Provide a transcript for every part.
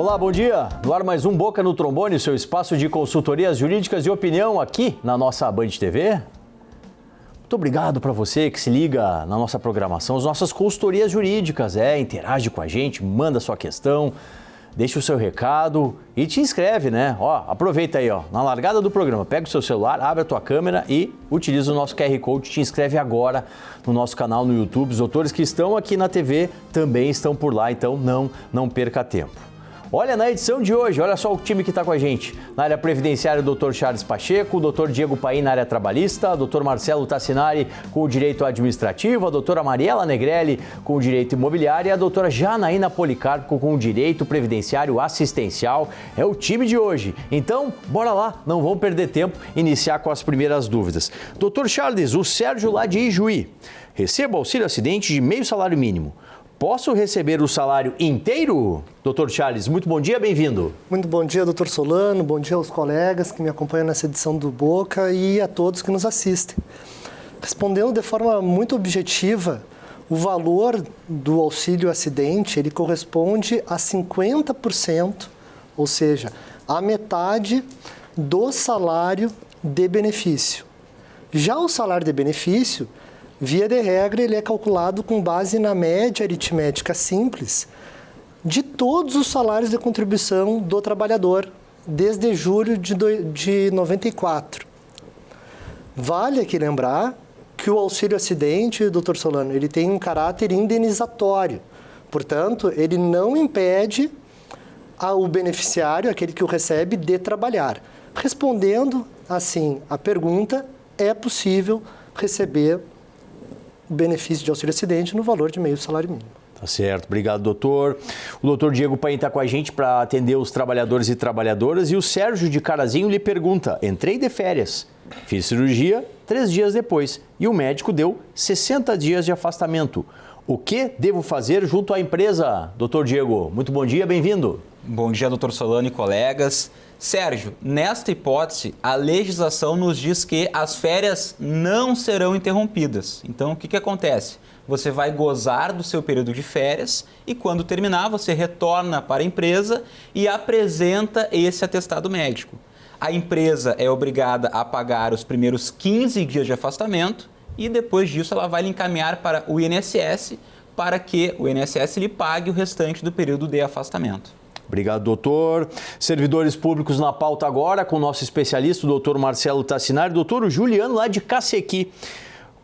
Olá, bom dia. No ar mais um Boca no Trombone, seu espaço de consultorias jurídicas e opinião aqui na nossa Band TV. Muito obrigado para você que se liga na nossa programação, as nossas consultorias jurídicas. Interage com a gente, manda sua questão, deixa o seu recado e te inscreve, né? Aproveita aí, na largada do programa, pega o seu celular, abre a tua câmera e utiliza o nosso QR Code, te inscreve agora no nosso canal no YouTube. Os doutores que estão aqui na TV também estão por lá, então não perca tempo. Olha, na edição de hoje, olha só o time que está com a gente. Na área previdenciária, o Dr. Charles Pacheco, o Dr. Diego Paim na área trabalhista, o Dr. Marcelo Tassinari com o direito administrativo, a doutora Mariela Negrelli com o direito imobiliário e a doutora Janaína Policarpo com o direito previdenciário assistencial. É o time de hoje. Então, bora lá, não vamos perder tempo, iniciar com as primeiras dúvidas. Dr. Charles, o Sérgio lá de Ijuí. Recebo auxílio acidente de meio salário mínimo. Posso receber o salário inteiro? Dr. Charles, muito bom dia, bem-vindo. Muito bom dia, Dr. Solano, bom dia aos colegas que me acompanham nessa edição do Boca e a todos que nos assistem. Respondendo de forma muito objetiva, o valor do auxílio acidente, ele corresponde a 50%, ou seja, a metade do salário de benefício. Já o salário de benefício, via de regra, ele é calculado com base na média aritmética simples de todos os salários de contribuição do trabalhador, desde julho de 94. Vale aqui lembrar que o auxílio acidente, Dr. Solano, ele tem um caráter indenizatório. Portanto, ele não impede o beneficiário, aquele que o recebe, de trabalhar. Respondendo, assim, a pergunta, é possível receber o benefício de auxílio acidente no valor de meio salário mínimo. Tá certo, obrigado, doutor. O doutor Diego Paim está com a gente para atender os trabalhadores e trabalhadoras e o Sérgio de Carazinho lhe pergunta: entrei de férias, fiz cirurgia 3 dias depois e o médico deu 60 dias de afastamento. O que devo fazer junto à empresa? Doutor Diego, muito bom dia, bem-vindo. Bom dia, doutor Solano e colegas. Sérgio, nesta hipótese, a legislação nos diz que as férias não serão interrompidas. Então, o que acontece? Você vai gozar do seu período de férias e, quando terminar, você retorna para a empresa e apresenta esse atestado médico. A empresa é obrigada a pagar os primeiros 15 dias de afastamento e, depois disso, ela vai lhe encaminhar para o INSS para que o INSS lhe pague o restante do período de afastamento. Obrigado, doutor. Servidores públicos na pauta agora com o nosso especialista, o doutor Marcelo Tassinari, doutor Juliano lá de Cacequi.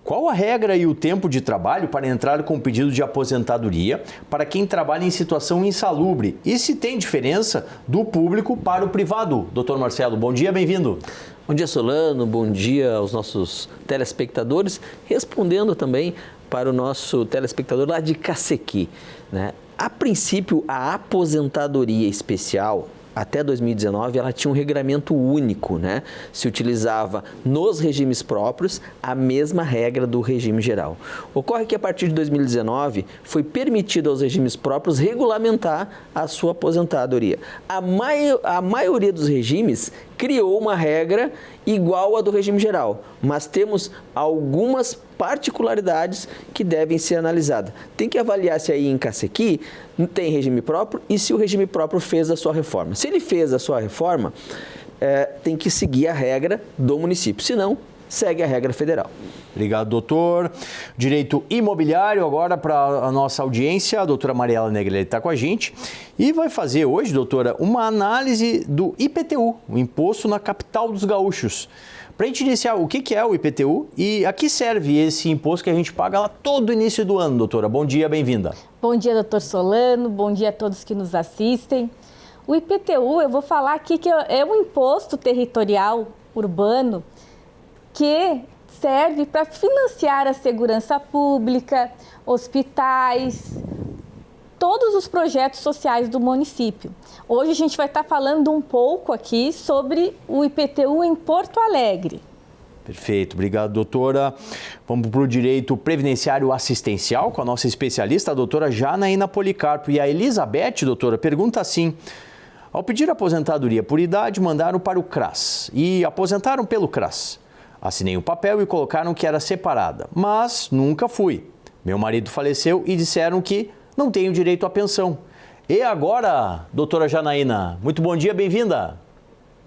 Qual a regra e o tempo de trabalho para entrar com o pedido de aposentadoria para quem trabalha em situação insalubre? E se tem diferença do público para o privado? Doutor Marcelo, bom dia, bem-vindo. Bom dia, Solano, bom dia aos nossos telespectadores. Respondendo também para o nosso telespectador lá de Cacequi, né? A princípio, a aposentadoria especial, até 2019, ela tinha um regulamento único, né? Se utilizava nos regimes próprios a mesma regra do regime geral. Ocorre que a partir de 2019 foi permitido aos regimes próprios regulamentar a sua aposentadoria. A maioria dos regimes criou uma regra igual à do regime geral, mas temos algumas particularidades que devem ser analisadas. Tem que avaliar se aí em Cacequi tem regime próprio e se o regime próprio fez a sua reforma. Se ele fez a sua reforma, tem que seguir a regra do município, se não, segue a regra federal. Obrigado, doutor. Direito imobiliário agora para a nossa audiência, a doutora Mariela Negrelli está com a gente e vai fazer hoje, doutora, uma análise do IPTU, o Imposto na Capital dos Gaúchos. Para a gente iniciar, o que é o IPTU e a que serve esse imposto que a gente paga lá todo início do ano, doutora? Bom dia, bem-vinda. Bom dia, doutor Solano, bom dia a todos que nos assistem. O IPTU, eu vou falar aqui que é um imposto territorial urbano que serve para financiar a segurança pública, hospitais, todos os projetos sociais do município. Hoje a gente vai estar falando um pouco aqui sobre o IPTU em Porto Alegre. Perfeito, obrigado, doutora. Vamos para o direito previdenciário assistencial com a nossa especialista, a doutora Janaína Policarpo. E a Elizabeth, doutora, pergunta assim: ao pedir aposentadoria por idade, mandaram para o CRAS e aposentaram pelo CRAS. Assinei um papel e colocaram que era separada, mas nunca fui. Meu marido faleceu e disseram que não tenho direito à pensão. E agora, doutora Janaína, muito bom dia, bem-vinda.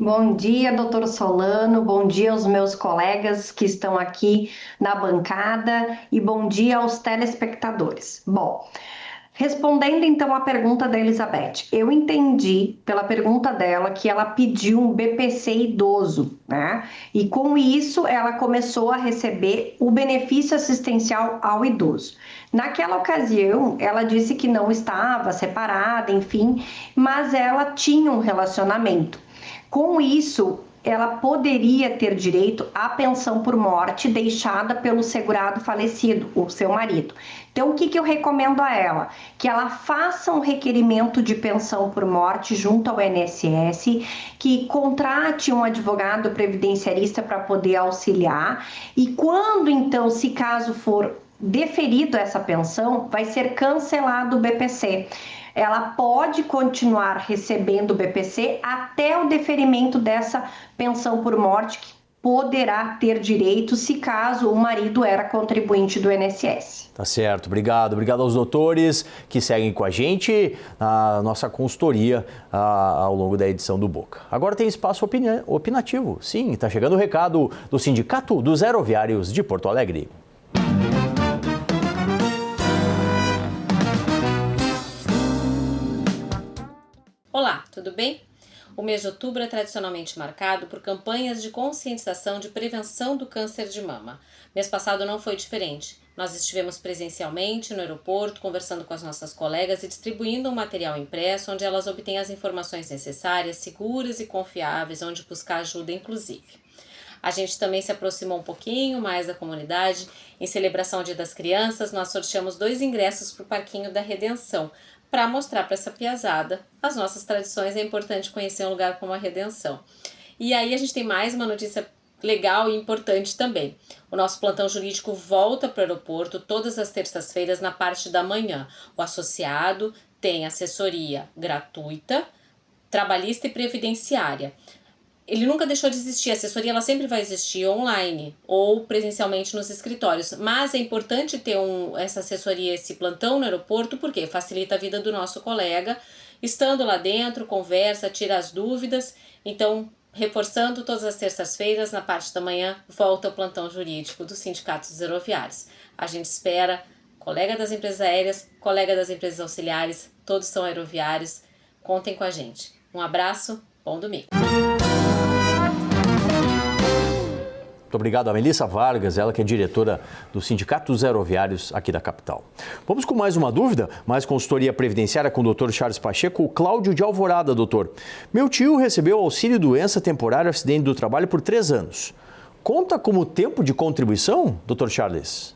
Bom dia, doutor Solano, bom dia aos meus colegas que estão aqui na bancada e bom dia aos telespectadores. Bom, respondendo então à pergunta da Elizabeth, eu entendi pela pergunta dela que ela pediu um BPC idoso, né? E com isso ela começou a receber o benefício assistencial ao idoso. Naquela ocasião, ela disse que não estava separada, enfim, mas ela tinha um relacionamento. Com isso, ela poderia ter direito à pensão por morte deixada pelo segurado falecido, o seu marido. Então, o que eu recomendo a ela? Que ela faça um requerimento de pensão por morte junto ao INSS, que contrate um advogado previdenciarista para poder auxiliar e quando, então, se caso for deferido essa pensão, vai ser cancelado o BPC. Ela pode continuar recebendo o BPC até o deferimento dessa pensão por morte, que poderá ter direito se caso o marido era contribuinte do INSS. Tá certo, obrigado. Obrigado aos doutores que seguem com a gente na nossa consultoria ao longo da edição do Boca. Agora tem espaço opinativo. Sim, tá chegando o recado do Sindicato dos Aeroviários de Porto Alegre. Olá, tudo bem? O mês de outubro é tradicionalmente marcado por campanhas de conscientização de prevenção do câncer de mama. Mês passado não foi diferente. Nós estivemos presencialmente no aeroporto, conversando com as nossas colegas e distribuindo um material impresso onde elas obtêm as informações necessárias, seguras e confiáveis, onde buscar ajuda inclusive. A gente também se aproximou um pouquinho mais da comunidade. Em celebração ao Dia das Crianças, nós sorteamos 2 ingressos para o Parquinho da Redenção, para mostrar para essa piazada as nossas tradições. É importante conhecer um lugar como a Redenção. E aí a gente tem mais uma notícia legal e importante também. O nosso plantão jurídico volta para o aeroporto todas as terças-feiras na parte da manhã. O associado tem assessoria gratuita, trabalhista e previdenciária. Ele nunca deixou de existir, a assessoria ela sempre vai existir online ou presencialmente nos escritórios, mas é importante ter essa assessoria, esse plantão no aeroporto, porque facilita a vida do nosso colega, estando lá dentro, conversa, tira as dúvidas. Então, reforçando, todas as terças-feiras, na parte da manhã, volta o plantão jurídico do Sindicato dos Aeroviários. A gente espera, colega das empresas aéreas, colega das empresas auxiliares, todos são aeroviários, contem com a gente. Um abraço, bom domingo. Muito obrigado a Melissa Vargas, ela que é diretora do Sindicato dos Aeroviários aqui da capital. Vamos com mais uma dúvida, mais consultoria previdenciária com o Dr. Charles Pacheco, o Cláudio de Alvorada, doutor. Meu tio recebeu auxílio doença temporário acidente do trabalho por 3 anos. Conta como tempo de contribuição, Dr. Charles?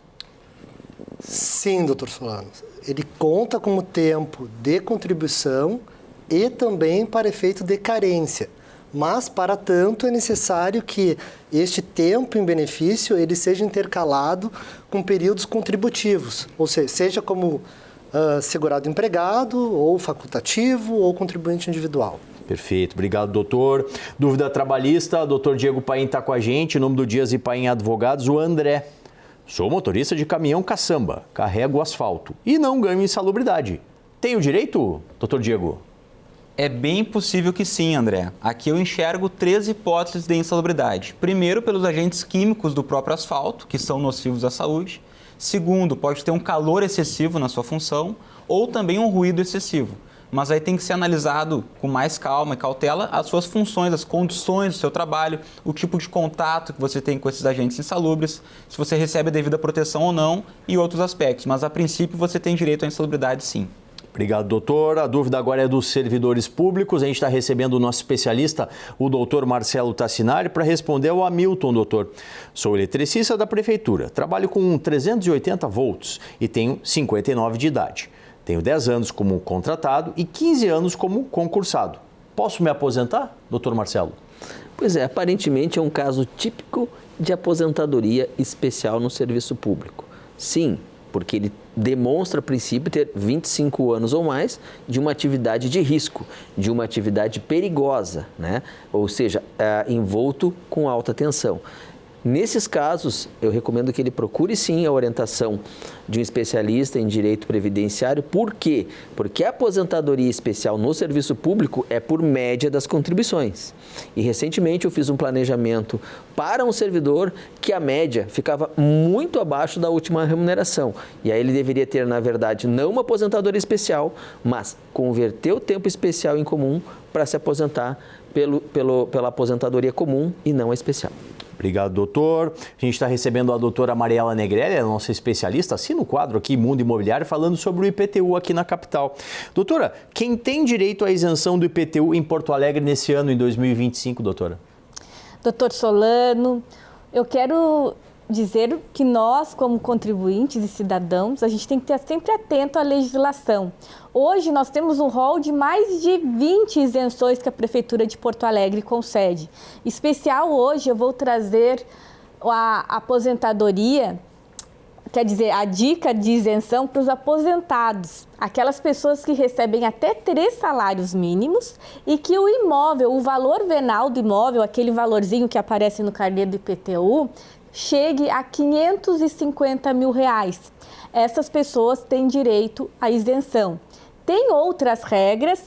Sim, doutor Solano. Ele conta como tempo de contribuição e também para efeito de carência. Mas, para tanto, é necessário que este tempo em benefício ele seja intercalado com períodos contributivos, ou seja como segurado empregado, ou facultativo, ou contribuinte individual. Perfeito, obrigado, doutor. Dúvida trabalhista, doutor Diego Paim está com a gente, em nome do Dias e Paim Advogados, o André. Sou motorista de caminhão caçamba, carrego asfalto e não ganho insalubridade. Tenho direito, doutor Diego? É bem possível que sim, André. Aqui eu enxergo 3 hipóteses de insalubridade. Primeiro, pelos agentes químicos do próprio asfalto, que são nocivos à saúde. Segundo, pode ter um calor excessivo na sua função ou também um ruído excessivo. Mas aí tem que ser analisado com mais calma e cautela as suas funções, as condições do seu trabalho, o tipo de contato que você tem com esses agentes insalubres, se você recebe a devida proteção ou não e outros aspectos. Mas a princípio você tem direito à insalubridade sim. Obrigado, doutor. A dúvida agora é dos servidores públicos. A gente está recebendo o nosso especialista, o doutor Marcelo Tassinari, para responder ao Hamilton, doutor. Sou eletricista da prefeitura, trabalho com 380 volts e tenho 59 de idade. Tenho 10 anos como contratado e 15 anos como concursado. Posso me aposentar, doutor Marcelo? Pois é, aparentemente é um caso típico de aposentadoria especial no serviço público. Sim, porque ele demonstra, a princípio, ter 25 anos ou mais de uma atividade de risco, de uma atividade perigosa, né? Ou seja, envolto com alta tensão. Nesses casos, eu recomendo que ele procure sim a orientação de um especialista em direito previdenciário. Por quê? Porque a aposentadoria especial no serviço público é por média das contribuições. E recentemente eu fiz um planejamento para um servidor que a média ficava muito abaixo da última remuneração. E aí ele deveria ter, na verdade, não uma aposentadoria especial, mas converter o tempo especial em comum para se aposentar pela aposentadoria comum e não a especial. Obrigado, doutor. A gente está recebendo a doutora Mariela Negrelli, a nossa especialista, assina o quadro aqui, Mundo Imobiliário, falando sobre o IPTU aqui na capital. Doutora, quem tem direito à isenção do IPTU em Porto Alegre nesse ano, em 2025, doutora? Doutor Solano, eu quero dizer que nós, como contribuintes e cidadãos, a gente tem que estar sempre atento à legislação. Hoje nós temos um rol de mais de 20 isenções que a Prefeitura de Porto Alegre concede. Em especial hoje eu vou trazer a aposentadoria, quer dizer, a dica de isenção para os aposentados. Aquelas pessoas que recebem até 3 salários mínimos e que o imóvel, o valor venal do imóvel, aquele valorzinho que aparece no carnê do IPTU, chegue a R$550 mil. Essas pessoas têm direito à isenção. Tem outras regras,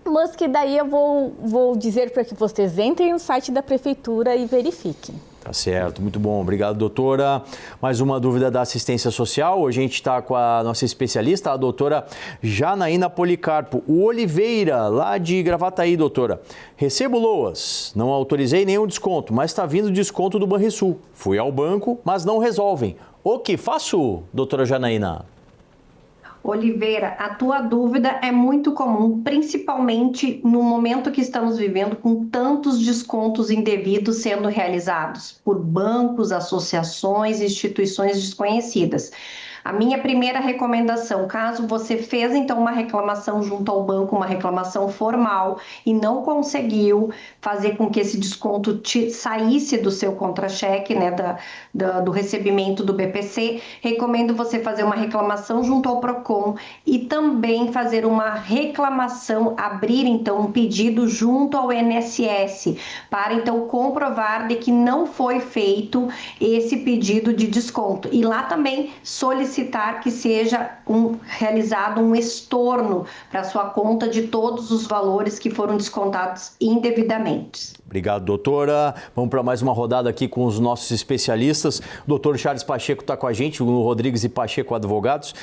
mas que daí eu vou dizer para que vocês entrem no site da Prefeitura e verifiquem. Tá certo, muito bom. Obrigado, doutora. Mais uma dúvida da assistência social. Hoje a gente está com a nossa especialista, a doutora Janaína Policarpo. O Oliveira, lá de Gravataí, doutora. Recebo LOAS, não autorizei nenhum desconto, mas está vindo desconto do Banrisul. Fui ao banco, mas não resolvem. O que faço, doutora Janaína? Oliveira, a tua dúvida é muito comum, principalmente no momento que estamos vivendo com tantos descontos indevidos sendo realizados por bancos, associações e instituições desconhecidas. A minha primeira recomendação, caso você fez então uma reclamação junto ao banco, uma reclamação formal e não conseguiu fazer com que esse desconto saísse do seu contra-cheque, né, do recebimento do BPC, recomendo você fazer uma reclamação junto ao PROCON e também fazer uma reclamação, abrir então um pedido junto ao INSS, para então comprovar de que não foi feito esse pedido de desconto. E lá também solicitar que seja realizado um estorno para sua conta de todos os valores que foram descontados indevidamente. Obrigado, doutora. Vamos para mais uma rodada aqui com os nossos especialistas. O doutor Charles Pacheco está com a gente, o Rodrigues e Pacheco Advogados,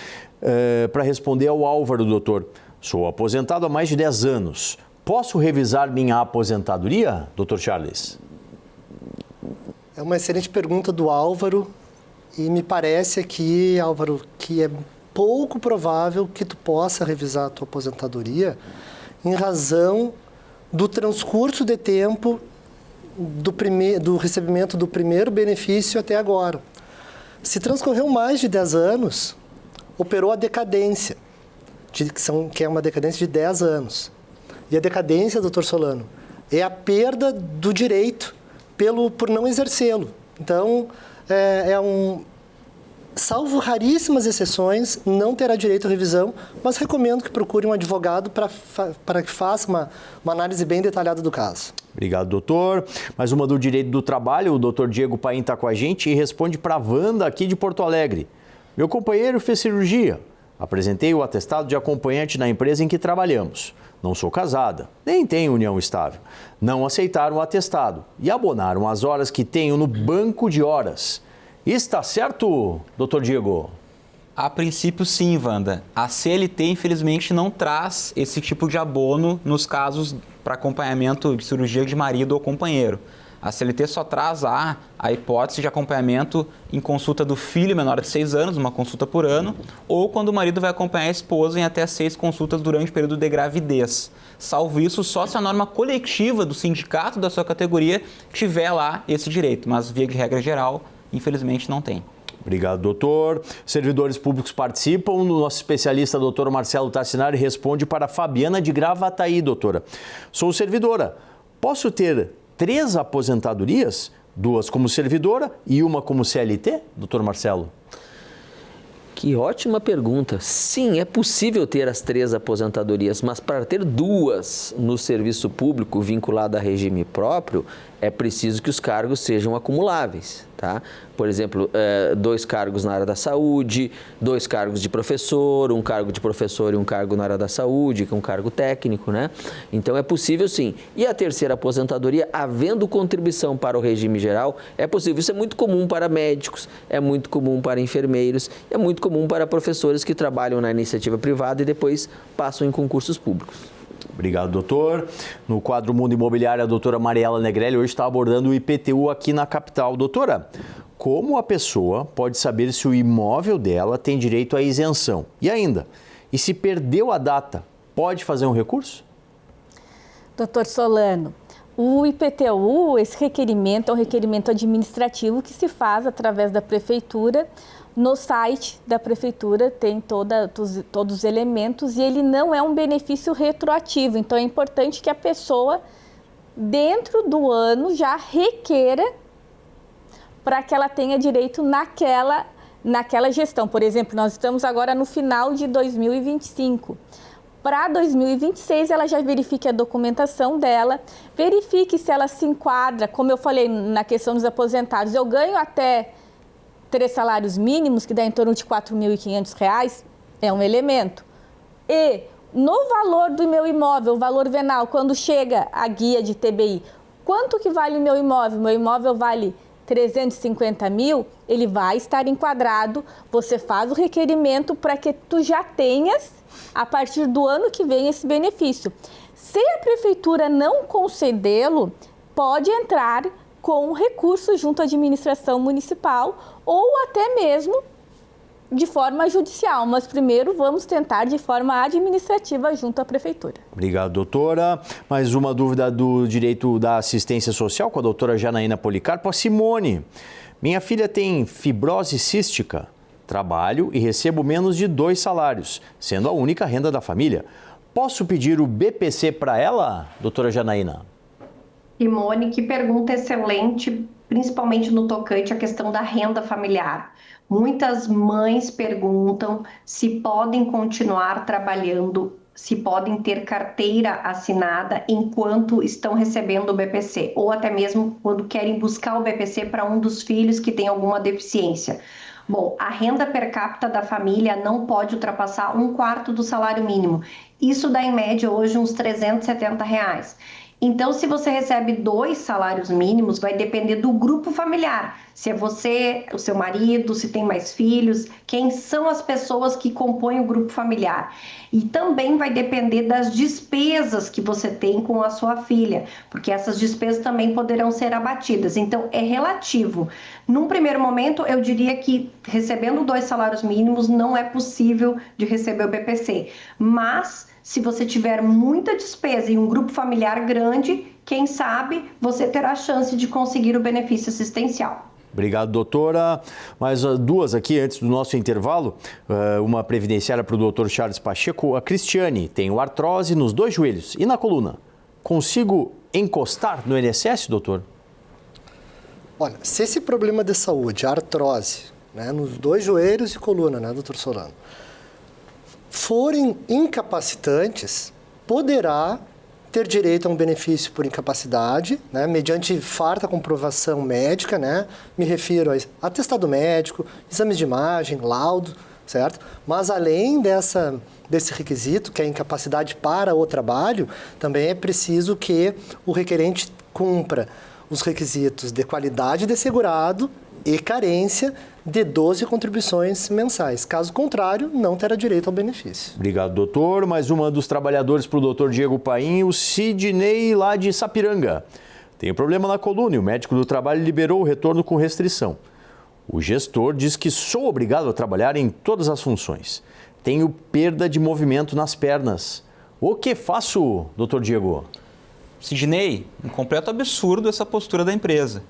para responder ao Álvaro, doutor. Sou aposentado há mais de 10 anos. Posso revisar minha aposentadoria, doutor Charles? É uma excelente pergunta do Álvaro. E me parece aqui, Álvaro, que é pouco provável que tu possa revisar a tua aposentadoria em razão do transcurso de tempo do recebimento do primeiro benefício até agora. Se transcorreu mais de 10 anos, operou a decadência, que é uma decadência de 10 anos. E a decadência, doutor Solano, é a perda do direito por não exercê-lo. Então, salvo raríssimas exceções, não terá direito à revisão, mas recomendo que procure um advogado para que faça uma análise bem detalhada do caso. Obrigado, doutor. Mais uma do Direito do Trabalho, o doutor Diego Paim está com a gente e responde para a Wanda aqui de Porto Alegre. Meu companheiro fez cirurgia. Apresentei o atestado de acompanhante na empresa em que trabalhamos. Não sou casada, nem tenho união estável. Não aceitaram o atestado e abonaram as horas que tenho no banco de horas. Está certo, doutor Diego? A princípio, sim, Wanda. A CLT, infelizmente, não traz esse tipo de abono nos casos para acompanhamento de cirurgia de marido ou companheiro. A CLT só traz a hipótese de acompanhamento em consulta do filho menor de 6 anos, uma consulta por ano, ou quando o marido vai acompanhar a esposa em até 6 consultas durante o período de gravidez. Salvo isso, só se a norma coletiva do sindicato da sua categoria tiver lá esse direito, mas via de regra geral, infelizmente não tem. Obrigado, doutor. Servidores públicos participam. O nosso especialista, doutor Marcelo Tassinari, responde para Fabiana de Gravataí, doutora. Sou servidora. Posso ter 3 aposentadorias? 2 como servidora e 1 como CLT, doutor Marcelo? Que ótima pergunta. Sim, é possível ter as 3 aposentadorias, mas para ter 2 no serviço público vinculado a regime próprio, é preciso que os cargos sejam acumuláveis, tá? Por exemplo, 2 cargos na área da saúde, 2 cargos de professor, 1 cargo de professor e 1 cargo na área da saúde, que é um cargo técnico, né? Então é possível sim. E a terceira aposentadoria, havendo contribuição para o regime geral, é possível. Isso é muito comum para médicos, é muito comum para enfermeiros, é muito comum para professores que trabalham na iniciativa privada e depois passam em concursos públicos. Obrigado, doutor. No quadro Mundo Imobiliário, a doutora Mariela Negrelli hoje está abordando o IPTU aqui na capital. Doutora, como a pessoa pode saber se o imóvel dela tem direito à isenção? E ainda, e se perdeu a data, pode fazer um recurso? Doutor Solano, o IPTU, esse requerimento é um requerimento administrativo que se faz através da prefeitura. No site da prefeitura tem todos os elementos e ele não é um benefício retroativo. Então é importante que a pessoa, dentro do ano, já requeira para que ela tenha direito naquela gestão. Por exemplo, nós estamos agora no final de 2025. Para 2026, ela já verifique a documentação dela, verifique se ela se enquadra, como eu falei na questão dos aposentados, eu ganho até 3 salários mínimos, que dá em torno de R$ 4.500, é um elemento. E no valor do meu imóvel, o valor venal, quando chega a guia de TBI, quanto que vale o meu imóvel? Meu imóvel vale 350 mil, ele vai estar enquadrado, você faz o requerimento para que tu já tenhas, a partir do ano que vem, esse benefício. Se a prefeitura não concedê-lo, pode entrar com recurso junto à administração municipal ou até mesmo de forma judicial, mas primeiro vamos tentar de forma administrativa junto à prefeitura. Obrigado, doutora. Mais uma dúvida do direito da assistência social com a doutora Janaína Policarpo. A Simone, minha filha tem fibrose cística, trabalho e recebo menos de 2 salários, sendo a única renda da família. Posso pedir o BPC para ela, doutora Janaína? Simone, que pergunta excelente, principalmente no tocante à questão da renda familiar. Muitas mães perguntam se podem continuar trabalhando, se podem ter carteira assinada enquanto estão recebendo o BPC, ou até mesmo quando querem buscar o BPC para um dos filhos que tem alguma deficiência. Bom, a renda per capita da família não pode ultrapassar 1/4 do salário mínimo. Isso dá em média hoje uns R$ 370. Então, se você recebe 2 salários mínimos, vai depender do grupo familiar. Se é você, o seu marido, se tem mais filhos, quem são as pessoas que compõem o grupo familiar. E também vai depender das despesas que você tem com a sua filha, porque essas despesas também poderão ser abatidas. Então, é relativo. Num primeiro momento, eu diria que recebendo 2 salários mínimos não é possível de receber o BPC. Mas, se você tiver muita despesa em um grupo familiar grande, quem sabe você terá a chance de conseguir o benefício assistencial. Obrigado, doutora. Mais 2 aqui antes do nosso intervalo. Uma previdenciária para o doutor Charles Pacheco. A Cristiane tem artrose nos 2 joelhos e na coluna. Consigo encostar no INSS, doutor? Olha, se esse problema de saúde, artrose, né, nos 2 joelhos e coluna, né, doutor Solano, forem incapacitantes, poderá ter direito a um benefício por incapacidade, né, mediante farta comprovação médica, né, me refiro a atestado médico, exames de imagem, laudo, certo? Mas além desse requisito, que é a incapacidade para o trabalho, também é preciso que o requerente cumpra os requisitos de qualidade de segurado e carência de 12 contribuições mensais. Caso contrário, não terá direito ao benefício. Obrigado, doutor. Mais uma dos trabalhadores para o doutor Diego Paim, o Sidney, lá de Sapiranga. Tem problema na coluna e o médico do trabalho liberou o retorno com restrição. O gestor diz que sou obrigado a trabalhar em todas as funções. Tenho perda de movimento nas pernas. O que faço, doutor Diego? Sidney, um completo absurdo essa postura da empresa.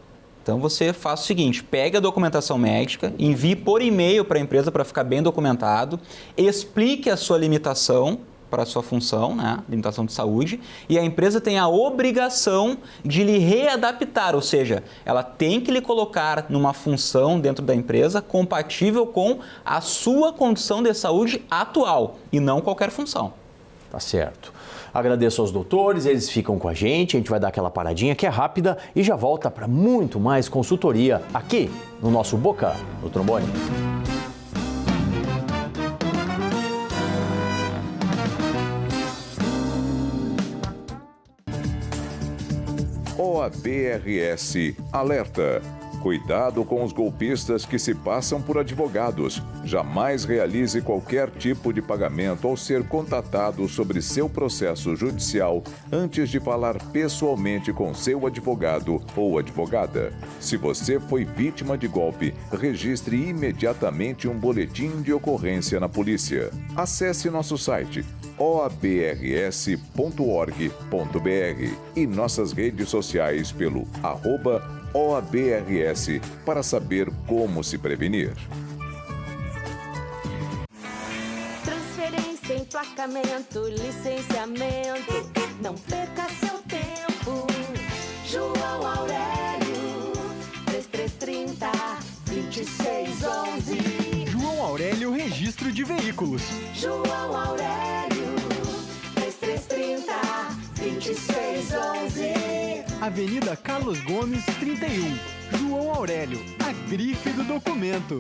Então você faz o seguinte, pegue a documentação médica, envie por e-mail para a empresa para ficar bem documentado, explique a sua limitação para a sua função, né, limitação de saúde, e a empresa tem a obrigação de lhe readaptar, ou seja, ela tem que lhe colocar numa função dentro da empresa compatível com a sua condição de saúde atual e não qualquer função. Tá certo. Agradeço aos doutores, eles ficam com a gente vai dar aquela paradinha que é rápida e já volta para muito mais consultoria aqui no nosso Boca no Trombone. OABRS alerta. Cuidado com os golpistas que se passam por advogados. Jamais realize qualquer tipo de pagamento ao ser contatado sobre seu processo judicial antes de falar pessoalmente com seu advogado ou advogada. Se você foi vítima de golpe, registre imediatamente um boletim de ocorrência na polícia. Acesse nosso site oabrs.org.br e nossas redes sociais pelo @OABRS para saber como se prevenir. Transferência, emplacamento, licenciamento, não perca seu tempo. João Aurélio, 3330-2611. João Aurélio Registro de Veículos. João Aurélio, 3330-2611. Avenida Carlos Gomes, 31. João Aurélio, a grife do documento.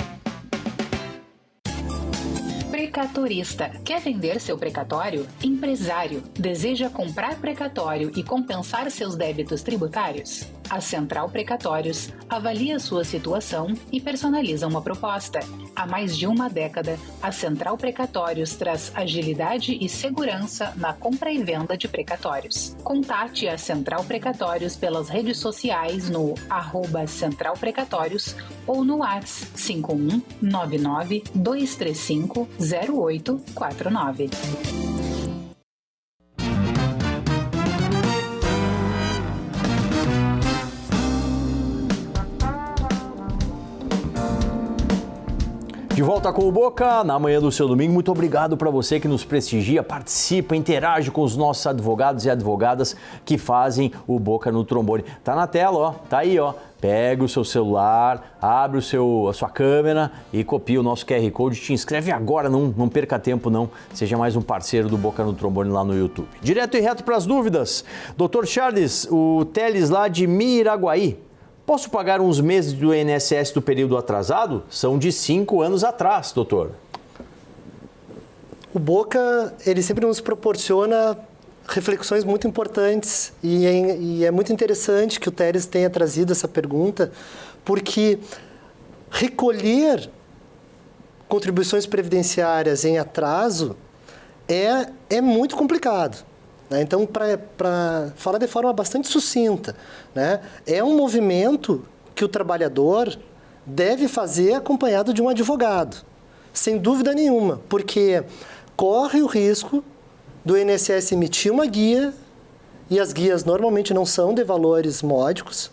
Precatorista. Quer vender seu precatório? Empresário. Deseja comprar precatório e compensar seus débitos tributários? A Central Precatórios avalia sua situação e personaliza uma proposta. Há mais de uma década, a Central Precatórios traz agilidade e segurança na compra e venda de precatórios. Contate a Central Precatórios pelas redes sociais no @Central Precatórios ou no WhatsApp 5199-235-0849. De volta com o Boca, na manhã do seu domingo. Muito obrigado para você que nos prestigia, participa, interage com os nossos advogados e advogadas que fazem o Boca no Trombone. Tá na tela, ó, tá aí, ó. Pega o seu celular, abre a sua câmera e copia o nosso QR Code. Te inscreve agora, não perca tempo não. Seja mais um parceiro do Boca no Trombone lá no YouTube. Direto e reto para as dúvidas. Dr. Charles, o Teles lá de Miraguaí. Posso pagar uns meses do INSS do período atrasado? São de 5 anos atrás, doutor. O Boca, ele sempre nos proporciona reflexões muito importantes e é muito interessante que o Teres tenha trazido essa pergunta, porque recolher contribuições previdenciárias em atraso é muito complicado. Então, para falar de forma bastante sucinta, né, é um movimento que o trabalhador deve fazer acompanhado de um advogado, sem dúvida nenhuma, porque corre o risco do INSS emitir uma guia, e as guias normalmente não são de valores módicos.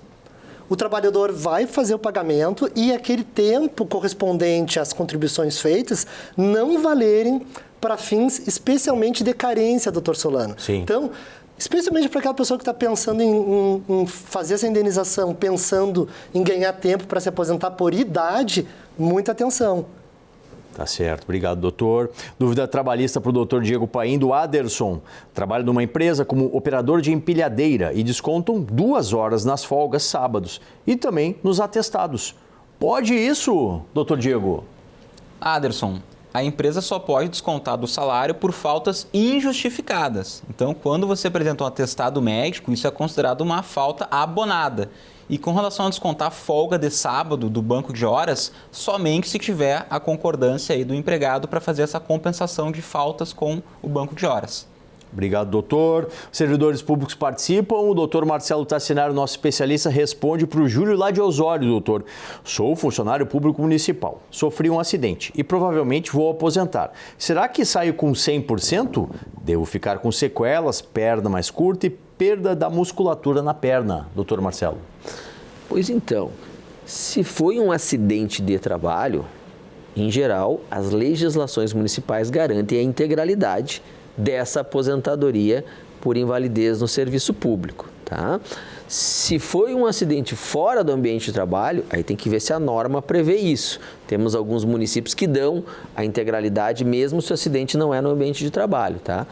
O trabalhador vai fazer o pagamento e aquele tempo correspondente às contribuições feitas não valerem para fins especialmente de carência, doutor Solano. Sim. Então, especialmente para aquela pessoa que está pensando em fazer essa indenização, pensando em ganhar tempo para se aposentar por idade, muita atenção. Tá certo, obrigado, doutor. Dúvida trabalhista para o doutor Diego Paim, do Aderson. Trabalha numa empresa como operador de empilhadeira e descontam 2 horas nas folgas sábados e também nos atestados. Pode isso, doutor Diego? Aderson, a empresa só pode descontar do salário por faltas injustificadas. Então, quando você apresenta um atestado médico, isso é considerado uma falta abonada. E com relação a descontar folga de sábado do banco de horas, somente se tiver a concordância aí do empregado para fazer essa compensação de faltas com o banco de horas. Obrigado, doutor. Servidores públicos participam. O doutor Marcelo Tassinaro, nosso especialista, responde para o Júlio lá de Osório, doutor. Sou funcionário público municipal. Sofri um acidente e provavelmente vou aposentar. Será que saio com 100%? Devo ficar com sequelas, perna mais curta e perda da musculatura na perna, doutor Marcelo? Pois então, se foi um acidente de trabalho, em geral, as legislações municipais garantem a integralidade dessa aposentadoria por invalidez no serviço público, tá? Se foi um acidente fora do ambiente de trabalho, aí tem que ver se a norma prevê isso. Temos alguns municípios que dão a integralidade mesmo se o acidente não é no ambiente de trabalho, tá?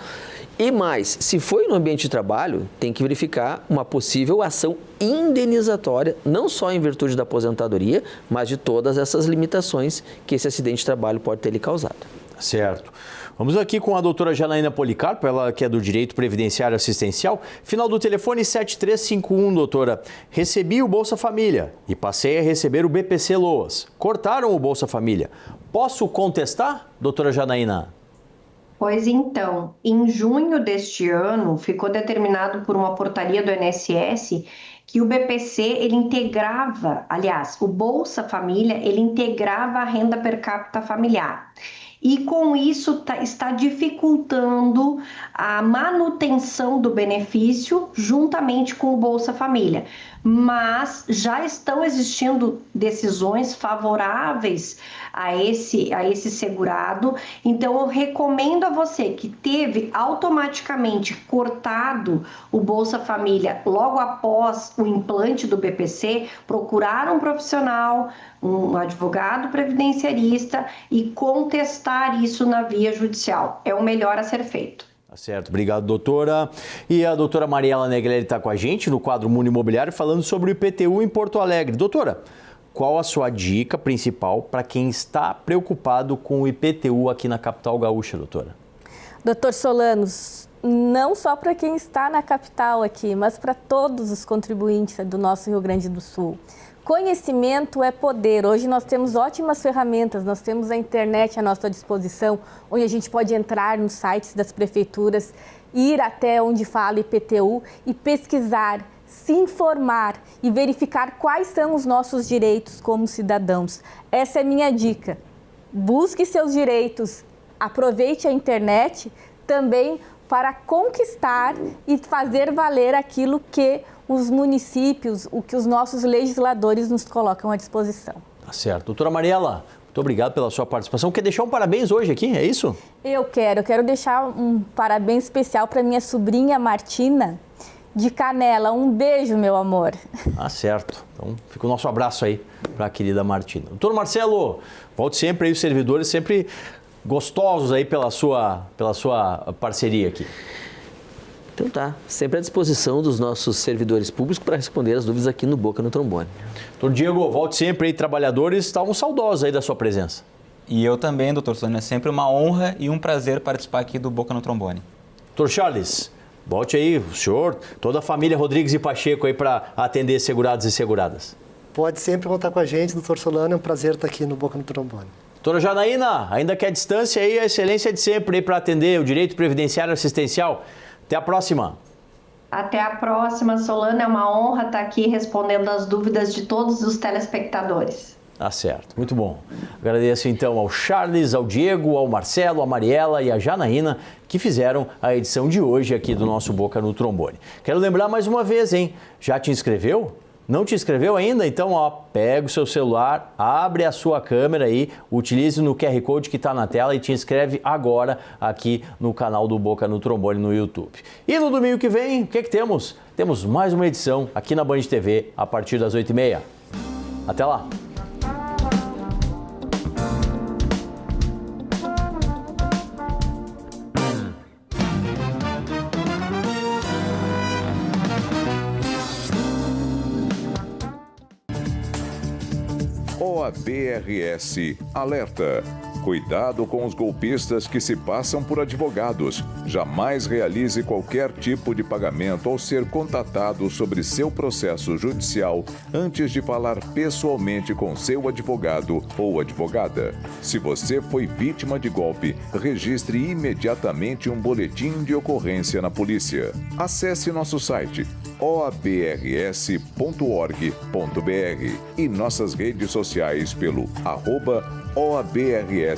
E mais, se foi no ambiente de trabalho, tem que verificar uma possível ação indenizatória, não só em virtude da aposentadoria, mas de todas essas limitações que esse acidente de trabalho pode ter lhe causado. Certo. Vamos aqui com a doutora Janaína Policarpo, ela que é do Direito Previdenciário Assistencial. Final do telefone 7351, doutora. Recebi o Bolsa Família e passei a receber o BPC Loas. Cortaram o Bolsa Família. Posso contestar, doutora Janaína? Pois então, em junho deste ano, ficou determinado por uma portaria do INSS que o BPC, ele integrava, aliás, o Bolsa Família, ele integrava a renda per capita familiar. E com isso está dificultando a manutenção do benefício juntamente com o Bolsa Família. Mas já estão existindo decisões favoráveis a esse segurado. Então, eu recomendo a você que teve automaticamente cortado o Bolsa Família logo após o implante do BPC, procurar um profissional, um advogado previdenciarista e contestar isso na via judicial. É o melhor a ser feito. Tá certo, obrigado, doutora. E a doutora Mariela Negrelli está com a gente no quadro Mundo Imobiliário falando sobre o IPTU em Porto Alegre. Doutora, qual a sua dica principal para quem está preocupado com o IPTU aqui na capital gaúcha, doutora? Doutor Solano, não só para quem está na capital aqui, mas para todos os contribuintes do nosso Rio Grande do Sul. Conhecimento é poder. Hoje nós temos ótimas ferramentas, nós temos a internet à nossa disposição, onde a gente pode entrar nos sites das prefeituras, ir até onde fala IPTU e pesquisar, se informar e verificar quais são os nossos direitos como cidadãos. Essa é a minha dica. Busque seus direitos, aproveite a internet também para conquistar e fazer valer aquilo que os municípios, o que os nossos legisladores nos colocam à disposição. Tá certo. Doutora Mariela, muito obrigado pela sua participação. Quer deixar um parabéns hoje aqui, é isso? Eu quero deixar um parabéns especial para minha sobrinha Martina, de Canela. Um beijo, meu amor. Ah, certo. Então, fica o nosso abraço aí para a querida Martina. Doutor Marcelo, volte sempre aí, os servidores sempre gostosos aí pela sua parceria aqui. Então tá, sempre à disposição dos nossos servidores públicos para responder as dúvidas aqui no Boca no Trombone. Doutor Diego, volte sempre aí, trabalhadores estavam saudosos aí da sua presença. E eu também, doutor Solano, é sempre uma honra e um prazer participar aqui do Boca no Trombone. Doutor Charles, volte aí, o senhor, toda a família Rodrigues e Pacheco aí para atender segurados e seguradas. Pode sempre contar com a gente, doutor Solano, é um prazer estar aqui no Boca no Trombone. Doutora Janaína, ainda que a distância aí, a excelência de sempre aí para atender o direito previdenciário assistencial. Até a próxima. Até a próxima, Solano. É uma honra estar aqui respondendo as dúvidas de todos os telespectadores. Tá certo, muito bom. Agradeço então ao Charles, ao Diego, ao Marcelo, à Mariela e à Janaína que fizeram a edição de hoje aqui do nosso Boca no Trombone. Quero lembrar mais uma vez, hein? Já te inscreveu? Não te inscreveu ainda? Então, pega o seu celular, abre a sua câmera aí, utilize no QR Code que está na tela e te inscreve agora aqui no canal do Boca no Trombone no YouTube. E no domingo que vem, o que temos? Temos mais uma edição aqui na Band TV a partir das 8h30. Até lá! OABRS alerta. Cuidado com os golpistas que se passam por advogados. Jamais realize qualquer tipo de pagamento ao ser contatado sobre seu processo judicial antes de falar pessoalmente com seu advogado ou advogada. Se você foi vítima de golpe, registre imediatamente um boletim de ocorrência na polícia. Acesse nosso site oabrs.org.br e nossas redes sociais pelo @OABRS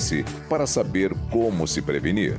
para saber como se prevenir.